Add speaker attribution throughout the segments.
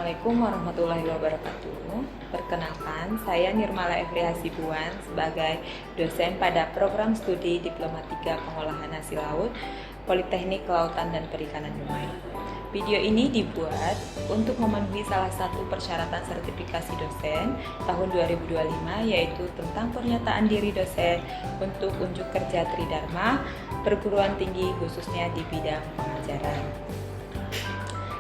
Speaker 1: Assalamualaikum warahmatullahi wabarakatuh. Perkenalkan, saya Nirmala Efri Hasibuan sebagai dosen pada program studi Diploma 3 Pengolahan Hasil Laut, Politeknik Kelautan dan Perikanan Dumai. Video ini dibuat untuk memenuhi salah satu persyaratan sertifikasi dosen tahun 2025, yaitu tentang pernyataan diri dosen untuk unjuk kerja Tridharma perguruan tinggi khususnya di bidang pengajaran.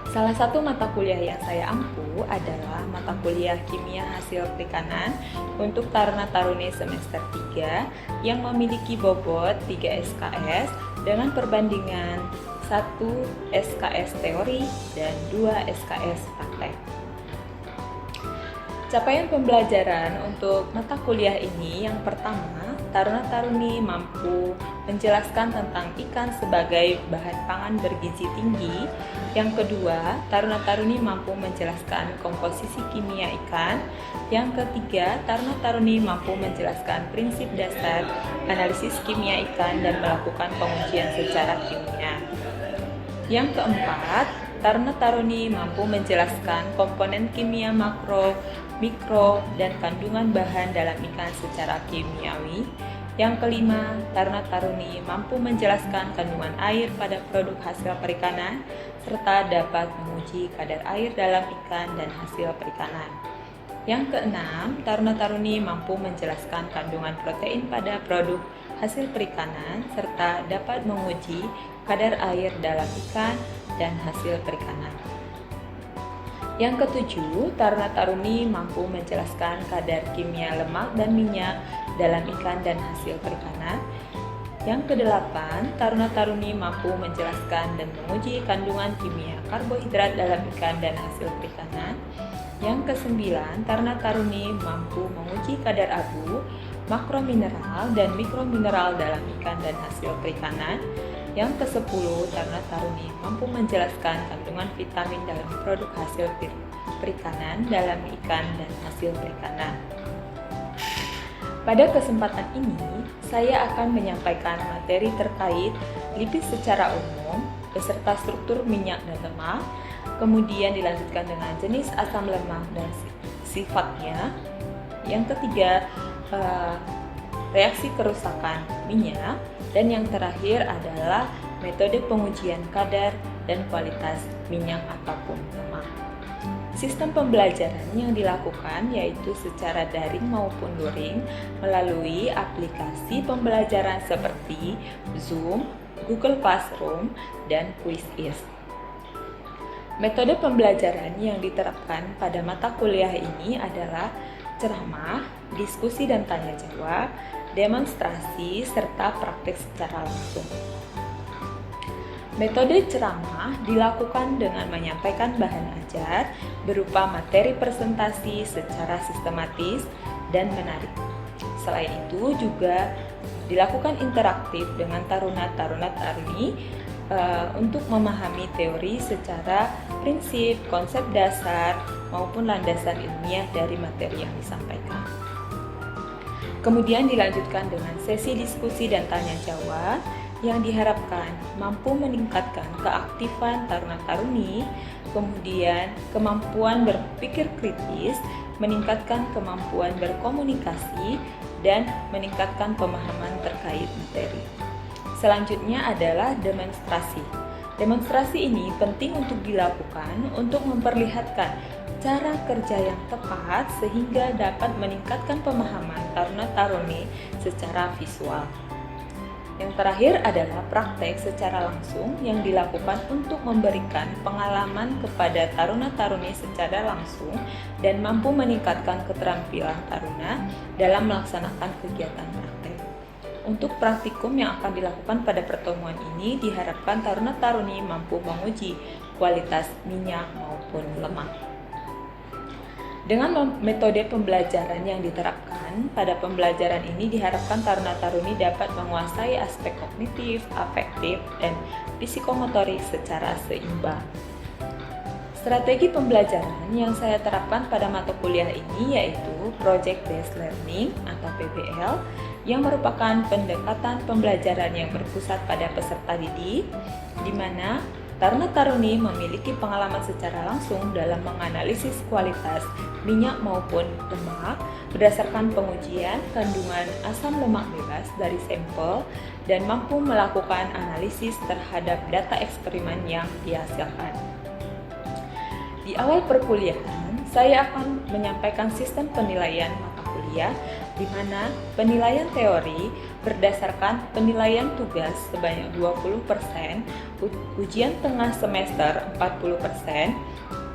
Speaker 1: Salah satu mata kuliah yang saya ampu adalah mata kuliah Kimia Hasil Perikanan untuk Taruna-Taruni semester 3 yang memiliki bobot 3 SKS dengan perbandingan 1 SKS teori dan 2 SKS praktek. Capaian pembelajaran untuk mata kuliah ini yang pertama, Taruna-Taruni mampu menjelaskan tentang ikan sebagai bahan pangan bergizi tinggi. Yang kedua, Taruna-Taruni mampu menjelaskan komposisi kimia ikan. Yang ketiga, Taruna-Taruni mampu menjelaskan prinsip dasar analisis kimia ikan dan melakukan pengujian secara kimia. Yang keempat, Taruna-Taruni mampu menjelaskan komponen kimia makro, mikro, dan kandungan bahan dalam ikan secara kimiawi. Yang kelima, Taruna-Taruni mampu menjelaskan kandungan air pada produk hasil perikanan serta dapat menguji kadar air dalam ikan dan hasil perikanan. Yang keenam, Taruna-Taruni mampu menjelaskan kandungan protein pada produk hasil perikanan serta dapat menguji kadar air dalam ikan dan hasil perikanan. Yang ketujuh, Taruna-Taruni mampu menjelaskan kadar kimia lemak dan minyak dalam ikan dan hasil perikanan. Yang kedelapan, Taruna-Taruni mampu menjelaskan dan menguji kandungan kimia karbohidrat dalam ikan dan hasil perikanan. Yang kesembilan, Taruna-Taruni mampu menguji kadar abu, makromineral dan mikromineral dalam ikan dan hasil perikanan. Yang ke-10, Taruna-Taruni mampu menjelaskan kandungan vitamin dalam produk hasil perikanan dalam ikan dan hasil perikanan. Pada kesempatan ini, saya akan menyampaikan materi terkait lipid secara umum, beserta struktur minyak dan lemak, kemudian dilanjutkan dengan jenis asam lemak dan sifatnya. Yang ketiga, reaksi kerusakan minyak, dan yang terakhir adalah metode pengujian kadar dan kualitas minyak ataupun lemak. Sistem pembelajaran yang dilakukan yaitu secara daring maupun luring melalui aplikasi pembelajaran seperti Zoom, Google Classroom, dan Quizizz. Metode pembelajaran yang diterapkan pada mata kuliah ini adalah ceramah, diskusi dan tanya jawab, demonstrasi, serta praktik secara langsung. Metode ceramah dilakukan dengan menyampaikan bahan ajar berupa materi presentasi secara sistematis dan menarik. Selain itu juga dilakukan interaktif dengan taruna-taruni untuk memahami teori secara prinsip, konsep dasar, maupun landasan ilmiah dari materi yang disampaikan. Kemudian dilanjutkan dengan sesi diskusi dan tanya jawab yang diharapkan mampu meningkatkan keaktifan taruna-taruni, kemudian kemampuan berpikir kritis, meningkatkan kemampuan berkomunikasi, dan meningkatkan pemahaman terkait materi. Selanjutnya adalah demonstrasi. Demonstrasi ini penting untuk dilakukan untuk memperlihatkan cara kerja yang tepat sehingga dapat meningkatkan pemahaman taruna-taruni secara visual. Yang terakhir adalah praktek secara langsung yang dilakukan untuk memberikan pengalaman kepada taruna-taruni secara langsung dan mampu meningkatkan keterampilan taruna dalam melaksanakan kegiatan praktek. Untuk praktikum yang akan dilakukan pada pertemuan ini diharapkan taruna-taruni mampu menguji kualitas minyak maupun lemak. Dengan metode pembelajaran yang diterapkan, pada pembelajaran ini diharapkan taruna-taruni dapat menguasai aspek kognitif, afektif, dan psikomotorik secara seimbang. Strategi pembelajaran yang saya terapkan pada mata kuliah ini yaitu Project Based Learning atau PBL, yang merupakan pendekatan pembelajaran yang berpusat pada peserta didik, di mana Taruna-taruni memiliki pengalaman secara langsung dalam menganalisis kualitas minyak maupun lemak berdasarkan pengujian kandungan asam lemak bebas dari sampel dan mampu melakukan analisis terhadap data eksperimen yang dihasilkan. Di awal perkuliahan, saya akan menyampaikan sistem penilaian mata kuliah di mana penilaian teori berdasarkan penilaian tugas sebanyak 20%, ujian tengah semester 40%,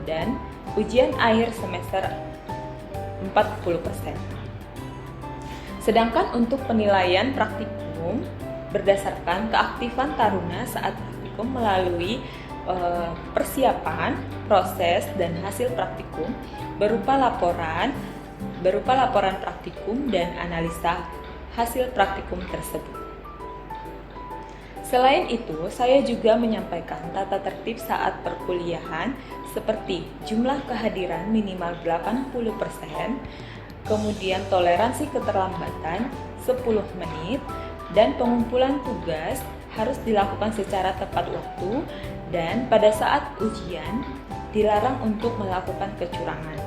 Speaker 1: dan ujian akhir semester 40%. Sedangkan untuk penilaian praktikum berdasarkan keaktifan taruna saat praktikum melalui persiapan, proses, dan hasil praktikum berupa laporan praktikum dan analisa hasil praktikum tersebut. Selain itu, saya juga menyampaikan tata tertib saat perkuliahan seperti jumlah kehadiran minimal 80%, kemudian toleransi keterlambatan 10 menit, dan pengumpulan tugas harus dilakukan secara tepat waktu, dan pada saat ujian dilarang untuk melakukan kecurangan.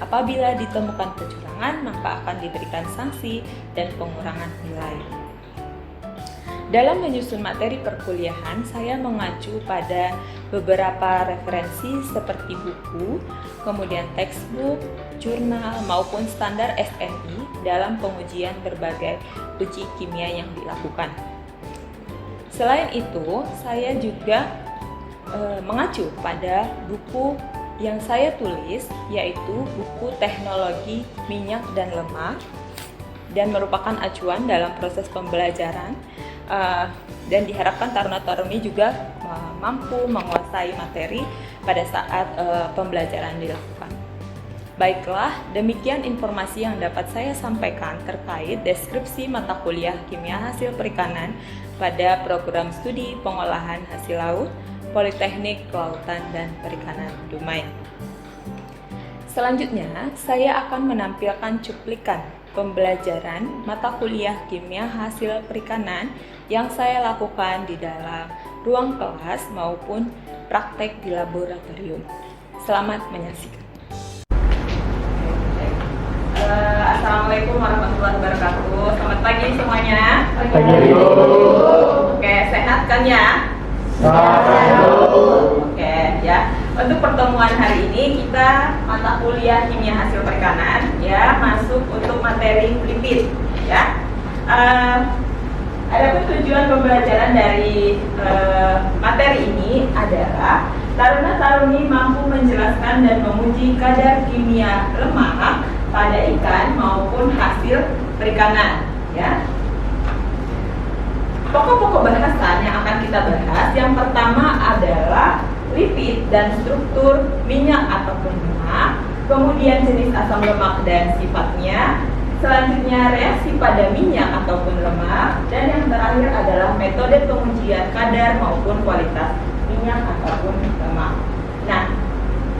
Speaker 1: Apabila ditemukan kecurangan, maka akan diberikan sanksi dan pengurangan nilai. Dalam menyusun materi perkuliahan, saya mengacu pada beberapa referensi seperti buku, kemudian textbook, jurnal, maupun standar SNI dalam pengujian berbagai uji kimia yang dilakukan. Selain itu, saya juga mengacu pada buku yang saya tulis, yaitu buku Teknologi Minyak dan Lemak, dan merupakan acuan dalam proses pembelajaran, dan diharapkan taruna-taruni juga mampu menguasai materi pada saat pembelajaran dilakukan. Baiklah, demikian informasi yang dapat saya sampaikan terkait deskripsi mata kuliah Kimia Hasil Perikanan pada program studi pengolahan hasil laut Politeknik Kelautan dan Perikanan Dumai. Selanjutnya, saya akan menampilkan cuplikan pembelajaran mata kuliah Kimia Hasil Perikanan yang saya lakukan di dalam ruang kelas maupun praktek di laboratorium. Selamat menyaksikan. Assalamualaikum warahmatullahi wabarakatuh. Selamat pagi semuanya.
Speaker 2: Pagi.
Speaker 1: Oke, sehat kan ya? Oke, ya. Untuk pertemuan hari ini kita mata kuliah Kimia Hasil Perikanan ya, masuk untuk materi lipid ya. Adapun tujuan pembelajaran dari materi ini adalah taruna-taruni mampu menjelaskan dan menguji kadar kimia lemak pada ikan maupun hasil perikanan ya. Pokok-pokok bahasan yang akan kita bahas, yang pertama adalah lipid dan struktur minyak ataupun lemak, kemudian jenis asam lemak dan sifatnya, selanjutnya reaksi pada minyak ataupun lemak, dan yang terakhir adalah metode pengujian kadar maupun kualitas minyak ataupun lemak. Nah,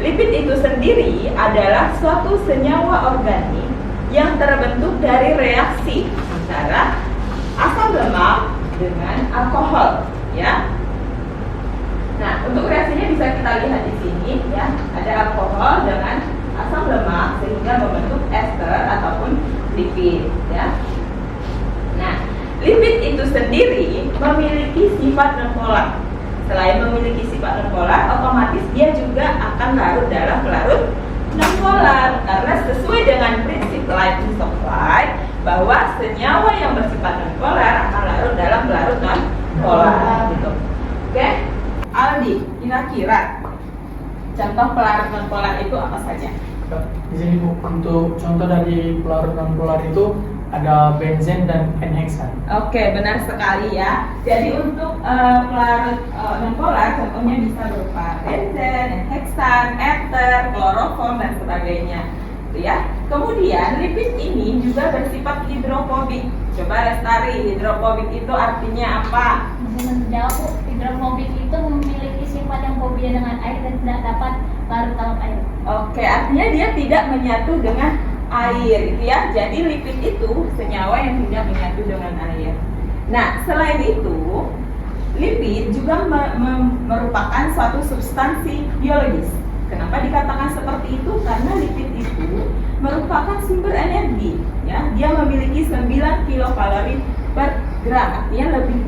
Speaker 1: lipid itu sendiri adalah suatu senyawa organik yang terbentuk dari reaksi antara asam lemak dengan alkohol ya. Nah, untuk reaksinya bisa kita lihat di sini ya, ada alkohol dengan asam lemak sehingga membentuk ester ataupun lipid ya. Nah, lipid itu sendiri memiliki sifat nonpolar. Selain memiliki sifat nonpolar, otomatis dia juga akan larut dalam pelarut nonpolar karena sesuai dengan prinsip Lipton supply bahwa senyawa yang bersifat nonpolar akan larut dalam pelarut nonpolar gitu. Oke? Aldi, kira-kira contoh pelarut nonpolar itu apa saja?
Speaker 2: Di sini Bu, untuk contoh dari pelarut nonpolar itu ada benzen dan N-heksan.
Speaker 1: Oke, benar sekali ya. Jadi untuk pelarut nonpolar contohnya bisa berupa benzen, N-heksan, ether, kloroform dan sebagainya. Ya. Kemudian lipid ini juga bersifat hidrofobik. Coba Lestari, hidrofobik itu artinya apa?
Speaker 3: Bisa menjawab, Bu. Hidrofobik itu memiliki sifat yang fobia dengan air dan tidak dapat larut dalam air.
Speaker 1: Oke, artinya dia tidak menyatu dengan air, gitu ya. Jadi lipid itu senyawa yang tidak menyatu dengan air. Nah, selain itu, lipid juga merupakan suatu substansi biologis. Kenapa dikatakan seperti itu? Karena lipid itu merupakan sumber energi, ya. Dia memiliki 9 kilokalori per gram, artinya lebih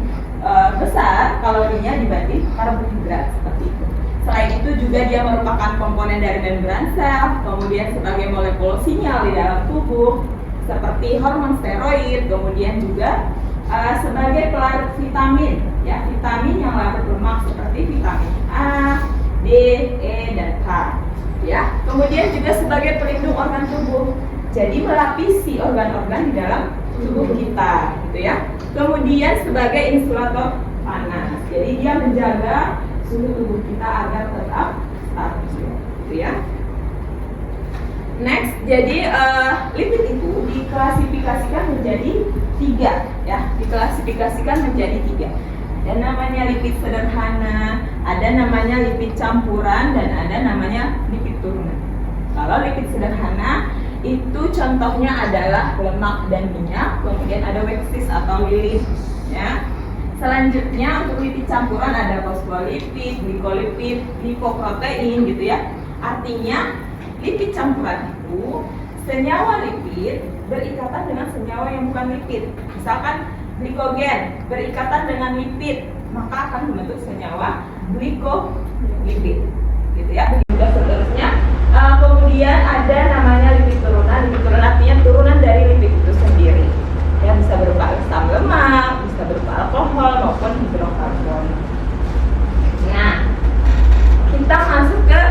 Speaker 1: besar kalorinya dibanding karbohidrat seperti itu. Selain itu juga dia merupakan komponen dari membran sel, kemudian sebagai molekul sinyal di dalam tubuh seperti hormon steroid, kemudian juga sebagai pelarut vitamin, ya, vitamin yang larut lemak seperti vitamin A, D, E, dan K, ya. Kemudian juga sebagai pelindung organ tubuh, jadi melapisi organ-organ di dalam tubuh kita, gitu ya. Kemudian sebagai insulator panas, jadi dia menjaga suhu tubuh kita agar tetap stabil, gitu ya. Next, jadi lipid itu diklasifikasikan menjadi 3, ya, diklasifikasikan menjadi 3. Ada namanya lipid sederhana, ada namanya lipid campuran, dan ada namanya lipid turunan. Kalau lipid sederhana itu contohnya adalah lemak dan minyak, kemudian ada waxis atau lilin, ya. Selanjutnya untuk lipid campuran ada fosfolipid, glikolipid, lipoprotein, gitu ya. Artinya lipid campuran itu senyawa lipid berikatan dengan senyawa yang bukan lipid. Misalkan glikogen berikatan dengan lipid, maka akan membentuk senyawa glikolipid, gitu ya. Begitu seterusnya. Kemudian ada namanya lipid turunan. Lipid turunan artinya turunan dari lipid itu sendiri. Ya, bisa berupa asam lemak, bisa berupa alkohol maupun hidrokarbon. Nah, kita masuk ke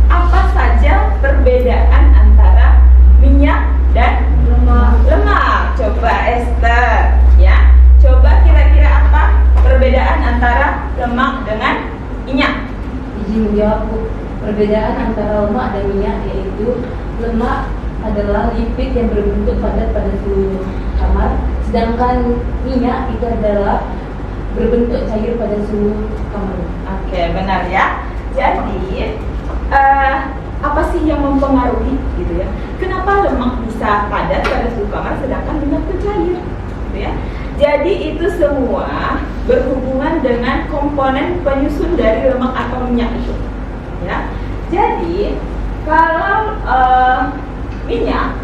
Speaker 1: apa saja perbedaan antara minyak dan lemak. Coba Esther, ya. Coba kira-kira apa perbedaan antara lemak dengan minyak?
Speaker 4: Izin menjawab, Bu. Perbedaan antara lemak dan minyak yaitu lemak adalah lipid yang berbentuk padat pada suhu kamar, sedangkan minyak itu adalah berbentuk cair pada suhu kamar.
Speaker 1: Oke, benar ya. Jadi apa sih yang mempengaruhi, gitu ya? Kenapa lemak bisa padat pada suhu kamar sedangkan minyak itu cair, gitu ya? Jadi itu semua berhubungan dengan komponen penyusun dari lemak atau minyak itu, ya. Jadi kalau minyak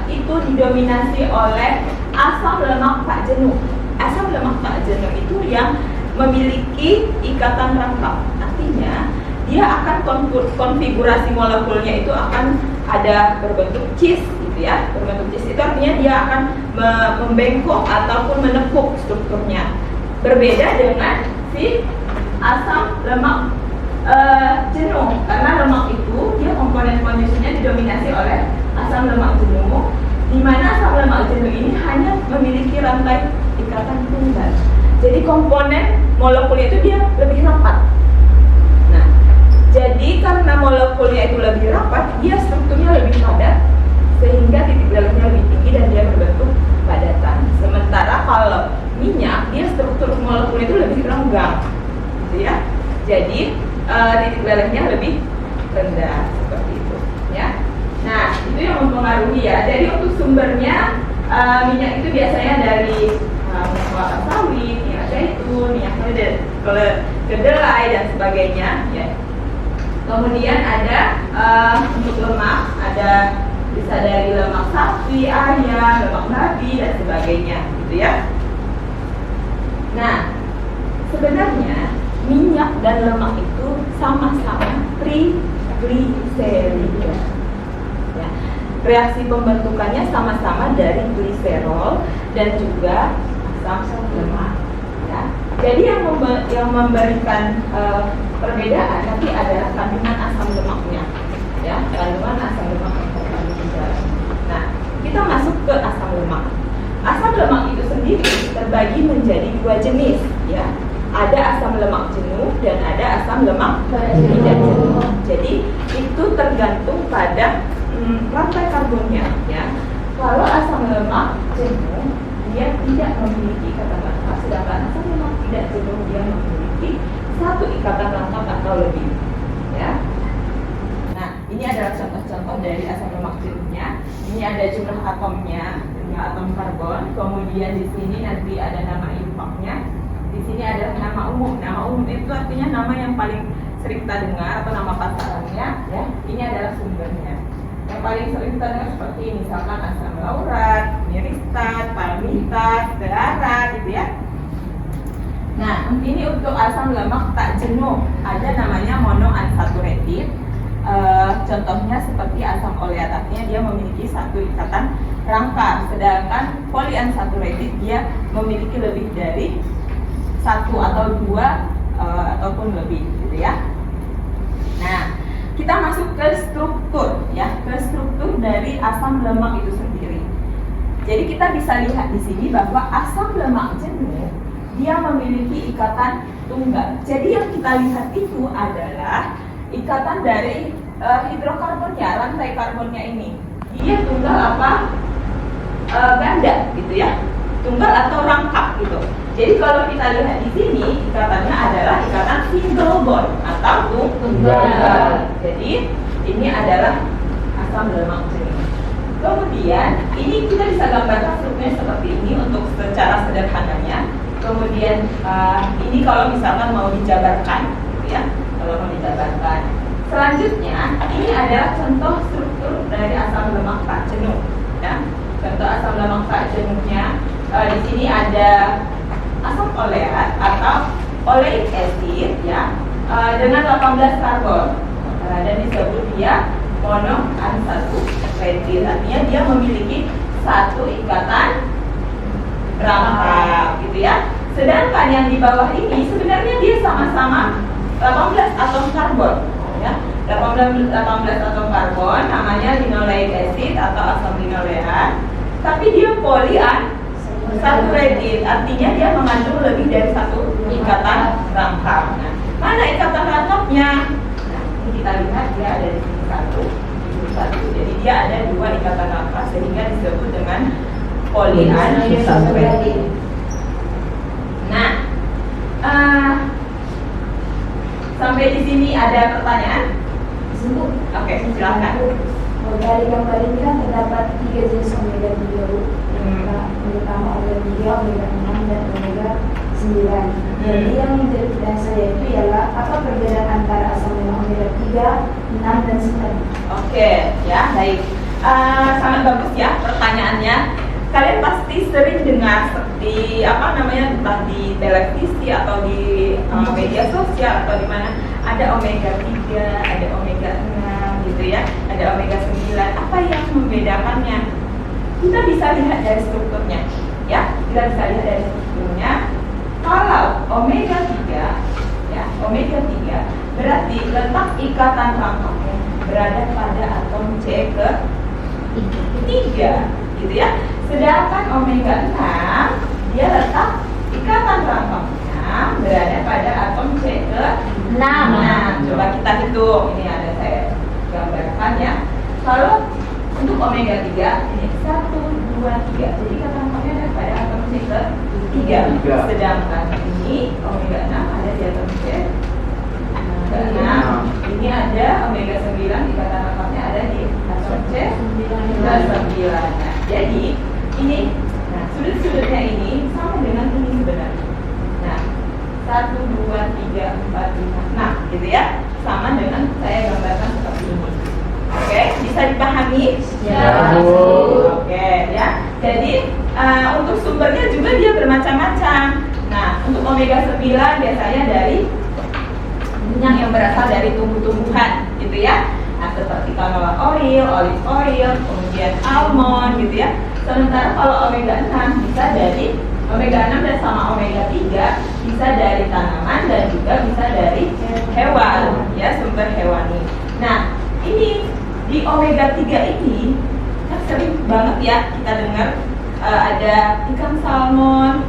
Speaker 1: itu didominasi oleh asam lemak tak jenuh. Asam lemak tak jenuh itu yang memiliki ikatan rangkap. Artinya dia akan konfigurasi molekulnya itu akan ada berbentuk cheese, gitu ya. Berbentuk cheese itu artinya dia akan membengkok ataupun menekuk strukturnya. Berbeda dengan si asam lemak jenuh, karena lemak itu dia komponen penyusunnya didominasi oleh asam lemak jenuh, di mana asam lemak jenuh ini hanya memiliki rantai ikatan tunggal. Jadi komponen molekulnya itu dia lebih rapat. Nah, jadi karena molekulnya itu lebih rapat, dia strukturnya lebih padat, sehingga titik belarunya lebih tinggi dan dia berbentuk padatan. Sementara kalau minyak, dia struktur molekulnya itu lebih renggang, gitu ya. Jadi titik belarunya lebih rendah seperti itu, ya. Nah, itu yang mempengaruhi ya. Jadi untuk sumbernya minyak itu biasanya dari minyak kelapa sawit, minyak zaitun, minyak kedelai dan sebagainya, ya. Kemudian ada untuk lemak, ada bisa dari lemak sapi, ayam, lemak babi dan sebagainya, gitu ya. Nah, sebenarnya minyak dan lemak itu sama-sama trigliserida. Ya. Reaksi pembentukannya sama-sama dari gliserol dan juga asam lemak. Ya. Jadi yang memberikan perbedaan nanti adalah kandungan asam lemaknya. Ya, kandungan asam lemak yang terkandung di dalam. Nah, kita masuk ke asam lemak. Asam lemak itu sendiri terbagi menjadi 2 jenis, ya. Ada asam lemak jenuh dan ada asam lemak tidak jenuh. Jadi itu tergantung pada rantai karbonnya, ya. Kalau asam lemak jenuh dia tidak memiliki ikatan rangkap, sedangkan asam lemak tidak jenuh dia memiliki satu ikatan rangkap atau lebih, ya. Nah, ini adalah contoh-contoh dari asam lemak jenuhnya. Ini ada jumlah atomnya, jumlah atom karbon. Kemudian di sini nanti ada nama impaknya. di sini adalah nama umum. Nama umum itu artinya nama yang paling sering kita dengar atau nama pasarannya, ya. Ini adalah sumbernya. Yang paling sering kita dengar seperti misalkan asam laurat, miristat, palmitat, darat, gitu ya. Nah, ini untuk asam lemak tak jenuh, ada namanya monounsaturated. Contohnya seperti asam oleat, artinya dia memiliki satu ikatan rangka, sedangkan polyunsaturated dia memiliki lebih dari satu atau dua ataupun lebih, gitu ya. Nah, kita masuk ke struktur, ya, ke struktur dari asam lemak itu sendiri. Jadi kita bisa lihat di sini bahwa asam lemak jenuh dia memiliki ikatan tunggal. Jadi yang kita lihat itu adalah ikatan dari hidrokarbonnya, rantai karbonnya ini. Dia tunggal apa? Ganda, gitu ya. Tunggal atau rangkap gitu. Jadi kalau kita lihat di sini ikatannya adalah ikatan single bond atau tunggal. Jadi ini adalah asam lemak jenuh. Kemudian ini kita bisa gambarkan strukturnya seperti ini untuk secara sederhananya. Kemudian ini kalau misalkan mau dijabarkan, gitu ya, kalau mau dijabarkan. Selanjutnya ini adalah contoh struktur dari asam lemak tak jenuh. Ya. Contoh asam lemak tak jenuhnya di sini ada asam oleat atau oleic acid, ya, dengan 18 karbon dan disebut dia monounsaturated. Artinya dia memiliki satu ikatan rangkap, gitu ya. Sedangkan yang di bawah ini sebenarnya dia sama-sama 18 atom karbon, ya. 18 atom karbon, namanya linoleic acid atau asam linoleat. Tapi dia polyunsaturated, artinya dia mengandung lebih dari satu ikatan rangkap. Nah, mana ikatan rangkapnya? Nah, ini kita lihat dia ada di sini satu. Jadi dia ada dua ikatan rangkap sehingga disebut dengan polyunsaturated. Nah, sampai di sini ada pertanyaan? Oke, silakan.
Speaker 4: Dari gambar ini kan terdapat 3 jenis omega 3, terutama omega 3, omega 6, dan omega 9. Jadi yang menjadi pertanyaan saya itu ialah apa perbedaan antara asam lemak omega 3, 6, dan 9?
Speaker 1: Oke, ya, baik. Sangat bagus ya pertanyaannya. Kalian pasti sering dengar seperti apa namanya, entah di televisi atau di media sosial atau di mana ada omega 3, ada omega 6 gitu ya, ada omega 9. Apa yang membedakannya? Kita bisa lihat dari strukturnya, ya. Kita bisa lihat dari strukturnya. Kalau omega 3, ya, omega 3 berarti letak ikatan rangkapnya berada pada atom C ke 3, gitu ya. Sedangkan omega 6 dia letak ikatan rangkapnya berada pada atom C ke 6. Nah, coba kita hitung. Ini ada saya gambarkan ya. Kalau untuk omega 3 ini 1, 2, 3. Jadi ikatan rangkapnya ada pada atom C ke 3. Sedangkan ini omega 6 ada di atom C ke 6. Ini ada omega 9 ikatan rangkapnya ada di atom C ke 9. Nah, jadi ini, nah, sudut-sudutnya ini sama dengan ini sebenarnya. Nah, 1, 2, 3, 4, 5, 6 gitu ya. Sama dengan saya gambarkan seperti ini. Oke, bisa dipahami?
Speaker 2: Ya.
Speaker 1: Oke, ya. Jadi untuk sumbernya juga dia bermacam-macam. Nah, untuk omega 9 biasanya dari minyak yang berasal dari tumbuh-tumbuhan gitu ya. Nah, seperti canola oil, olive oil, kemudian almond gitu ya. Sementara kalau omega 6 bisa dari omega 6 dan sama omega 3 bisa dari tanaman dan juga bisa dari hewan, ya, sumber hewani. Nah, ini di omega 3 ini kan sering banget ya kita dengar ada ikan salmon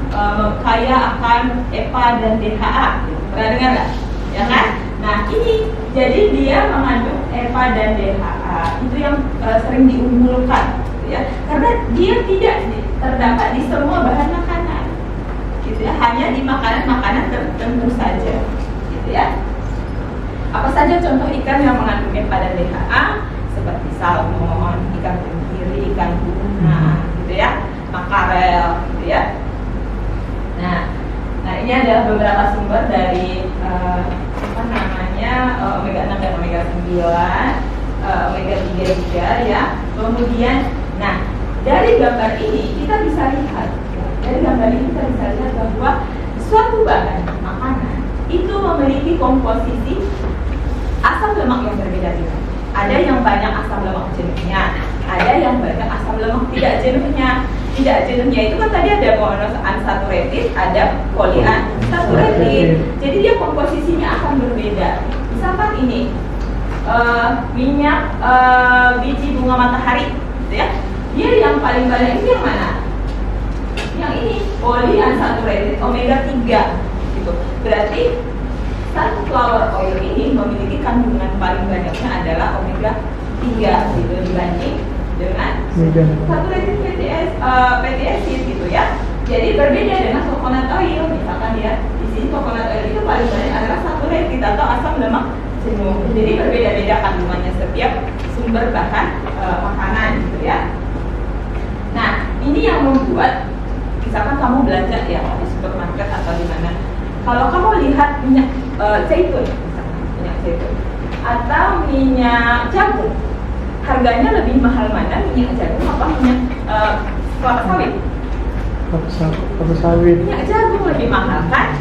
Speaker 1: kaya akan EPA dan DHA. Pernah dengar nggak? Ya kan? Nah, ini jadi dia mengandung EPA dan DHA. Itu yang sering diunggulkan, gitu ya. Karena dia tidak terdapat di semua bahan makanan, gitu ya. Hanya di makanan-makanan tertentu saja, gitu ya. Apa saja contoh ikan yang mengandung EPA dan DHA? Seperti salmon, ikan tenggiri, ikan tuna, gitu ya, makarel, gitu ya. Nah ini adalah beberapa sumber dari omega 6 dan omega 9, omega 3 juga ya. Kemudian, nah dari gambar ini kita bisa lihat, bahwa suatu bahan makanan itu memiliki komposisi asam lemak yang berbeda-beda. Ada yang banyak asam lemak jenuhnya, ada yang banyak asam lemak tidak jenuhnya. Tidak jenuhnya itu kan tadi ada monounsaturated, ada polyunsaturated. Jadi dia komposisinya akan berbeda. Misalkan ini minyak biji bunga matahari, gitu ya. Dia yang paling banyak ini yang mana? Yang ini polyunsaturated omega 3 gitu. Berarti sunflower oil ini memiliki kandungan paling banyaknya adalah omega 3 gitu dibanding dengan saturated fatty acid gitu ya. Jadi berbeda dengan coconut oil, misalkan ya di sini coconut oil itu paling banyak adalah saturated atau asam lemak jenuh. Jadi berbeda-beda kandungannya setiap sumber bahan makanan gitu ya. Nah ini yang membuat misalkan kamu belanja ya di supermarket atau di mana, kalau kamu lihat minyak zaitun, misalkan minyak zaitun atau minyak jagung, harganya lebih mahal mana, minyak jagung apa minyak kelapa sawit?
Speaker 2: Kelapa sawit.
Speaker 1: Minyak jagung lebih mahal kan?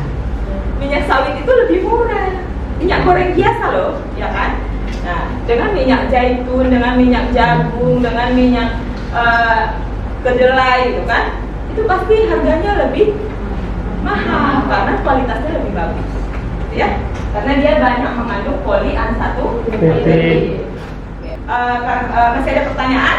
Speaker 1: Minyak sawit itu lebih murah. Minyak goreng biasa loh, ya kan? Nah, dengan minyak zaitun, dengan minyak jagung, dengan minyak kedelai itu kan, itu pasti harganya lebih mahal karena kualitasnya lebih bagus, gitu ya? Karena dia banyak mengandung polyunsaturated. Masih ada pertanyaan?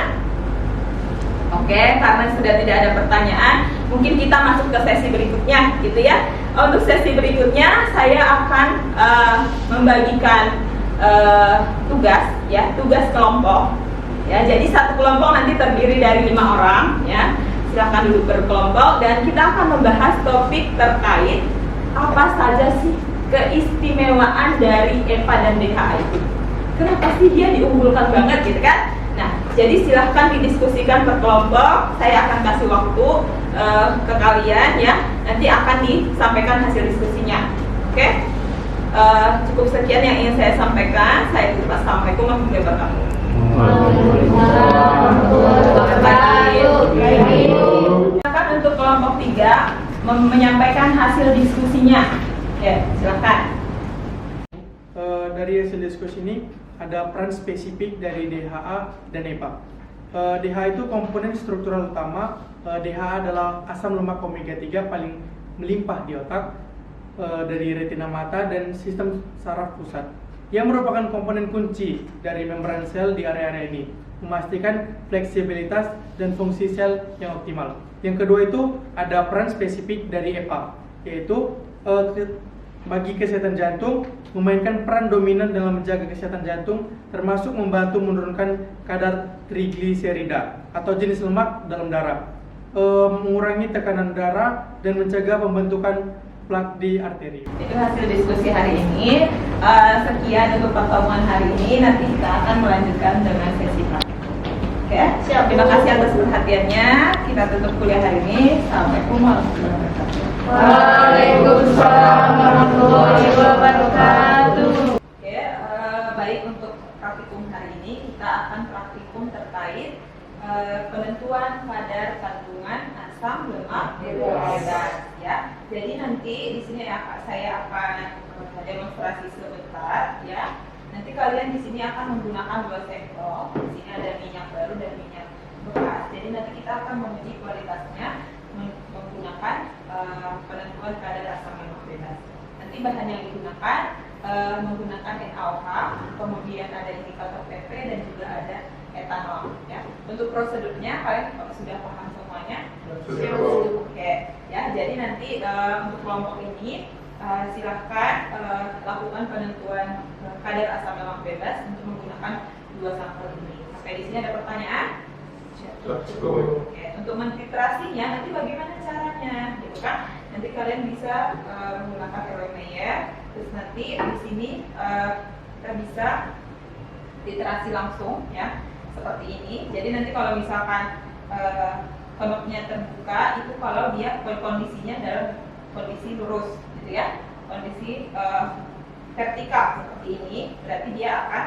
Speaker 1: Oke, karena sudah tidak ada pertanyaan, mungkin kita masuk ke sesi berikutnya, gitu ya. Untuk sesi berikutnya, saya akan membagikan tugas kelompok. Ya, jadi satu kelompok nanti terdiri dari 5 orang, ya. Silahkan duduk berkelompok dan kita akan membahas topik terkait apa saja sih keistimewaan dari EPA dan DHA itu. Kenapa sih dia diunggulkan banget gitu kan? Nah, jadi silahkan didiskusikan per kelompok. Saya akan kasih waktu ke kalian ya. Nanti akan disampaikan hasil diskusinya. Oke? Cukup sekian yang ingin saya sampaikan. Saya tutup. Assalamualaikum warahmatullahi wabarakatuh. Silakan untuk kelompok 3 menyampaikan hasil diskusinya. Ya, silakan.
Speaker 2: Dari hasil diskusi ini ada peran spesifik dari DHA dan EPA. DHA itu komponen struktural utama. DHA adalah asam lemak omega 3 paling melimpah di otak, dari retina mata dan sistem saraf pusat, yang merupakan komponen kunci dari membran sel di area-area ini, memastikan fleksibilitas dan fungsi sel yang optimal. Yang kedua itu ada peran spesifik dari EPA, yaitu bagi kesehatan jantung, memainkan peran dominan dalam menjaga kesehatan jantung, termasuk membantu menurunkan kadar trigliserida atau jenis lemak dalam darah, mengurangi tekanan darah, dan mencegah pembentukan plak di arteri.
Speaker 1: Itu hasil diskusi hari ini. Sekian untuk pertemuan hari ini. Nanti kita akan melanjutkan dengan sesi praktik. Oke, siap. Terima kasih atas perhatiannya. Kita tutup kuliah hari ini. Assalamualaikum warahmatullahi wabarakatuh.
Speaker 4: Waalaikumsalam warahmatullahi wabarakatuh.
Speaker 1: Oke, baik, untuk praktikum hari ini kita akan praktikum terkait penentuan kadar kandungan asam lemak bebas ya. Jadi nanti di sini saya akan demonstrasi sebentar ya. Nanti kalian di sini akan menggunakan 2 sampel. Di sini ada minyak baru dan minyak bekas. Jadi nanti kita akan menguji kualitasnya menggunakan penentuan kadar asam lemak bebas. Nanti bahan yang digunakan menggunakan NaOH, kemudian ada indikator PP dan juga ada etanol ya. Untuk prosedurnya kalian sudah paham semuanya? Oke ya. Jadi nanti untuk kelompok ini silahkan lakukan penentuan kadar asam lemak bebas untuk menggunakan 2 sampel ini. Sampai di sini ada pertanyaan? Oke, untuk mentitrasinya nanti bagaimana caranya, gitu kan? Nanti kalian bisa menggunakan Erlenmeyer, terus nanti di sini kita bisa literasi langsung ya, seperti ini. Jadi nanti kalau misalkan knopnya terbuka itu kalau dia kondisinya dalam kondisi lurus, gitu ya, kondisi vertikal seperti ini, berarti dia akan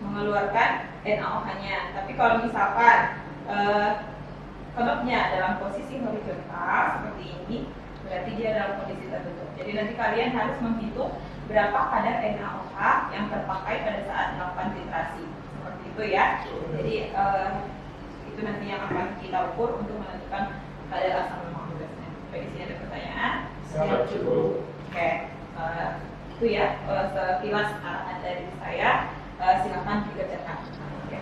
Speaker 1: mengeluarkan NaOH-nya. Tapi kalau misalkan knopnya dalam posisi horizontal seperti ini, berarti dia dalam kondisi tertutup. Jadi nanti kalian harus menghitung berapa kadar NaOH yang terpakai pada saat melakukan filtrasi, seperti itu ya. Jadi itu nanti yang akan kita ukur untuk menentukan kadar asam lemak bebasnya. Oke, di sini ada pertanyaan?
Speaker 5: Sangat cukup.
Speaker 1: Oke, itu ya sekilas arahan dari saya. Silakan dikerjakan. Oke.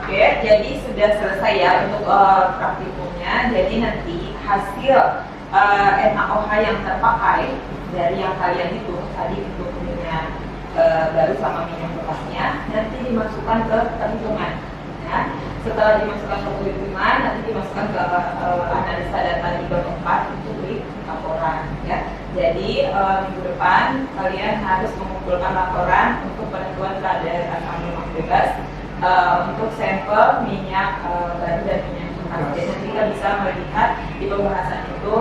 Speaker 1: Oke, jadi sudah selesai ya untuk praktikumnya. Jadi nanti hasil NaOH yang terpakai dari yang kalian hitung tadi untuk minyak baru sama minyak bekasnya nanti dimasukkan ke perhitungan. Ya. Setelah dimasukkan ke perhitungan, nanti dimasukkan ke analisa data di bab 4 untuk di laporan. Ya. Jadi minggu depan kalian harus mengumpulkan laporan untuk penentuan kadar asam lemak bebas untuk sampel minyak baru dan minyak bekas. Jadi nanti kita bisa melihat di pembahasan itu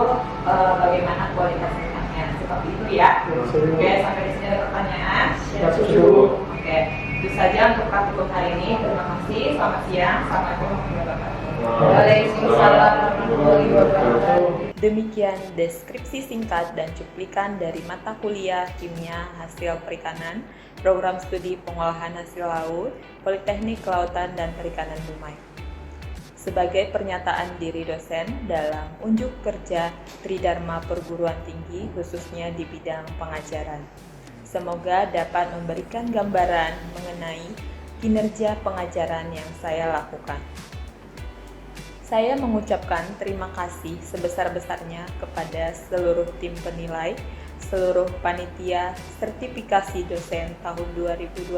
Speaker 1: bagaimana kualitas minyaknya. Seperti itu ya. Oke, sampai di sini ada pertanyaan? Oke, itu saja untuk praktikum hari ini. Terima kasih. Selamat siang. Assalamualaikum warahmatullahi wabarakatuh.
Speaker 4: Waalaikumsalam warahmatullahi wabarakatuh.
Speaker 1: Demikian deskripsi singkat dan cuplikan dari mata kuliah Kimia Hasil Perikanan, Program Studi Pengolahan Hasil Laut, Politeknik Kelautan dan Perikanan Dumai. Sebagai pernyataan diri dosen dalam unjuk kerja Tridharma Perguruan Tinggi khususnya di bidang pengajaran. Semoga dapat memberikan gambaran mengenai kinerja pengajaran yang saya lakukan. Saya mengucapkan terima kasih sebesar-besarnya kepada seluruh tim penilai, seluruh panitia sertifikasi dosen tahun 2025,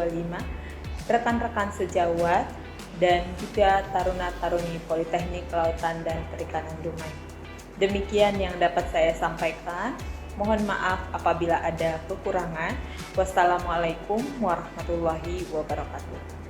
Speaker 1: rekan-rekan sejawat, dan juga taruna-taruni Politeknik Kelautan dan Perikanan Dumai. Demikian yang dapat saya sampaikan. Mohon maaf apabila ada kekurangan. Wassalamualaikum warahmatullahi wabarakatuh.